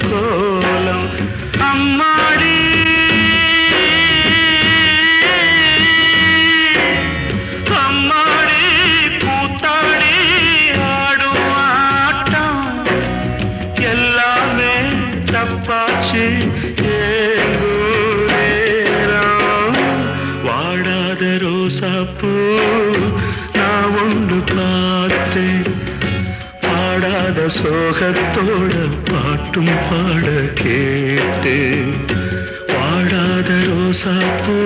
கோலம் அம்மாடி அம்மாடி பூத்தாடி ஆடும் ஆட்டம் எல்லாமே தப்பாச்சு வாடாத ரோசாப்பூ நான் ஒன்று பார்த்தேன் பாடாத சோகத்தோட பாட்டும் பாட கேட்டேன் வாடாத ரோசாப்பூ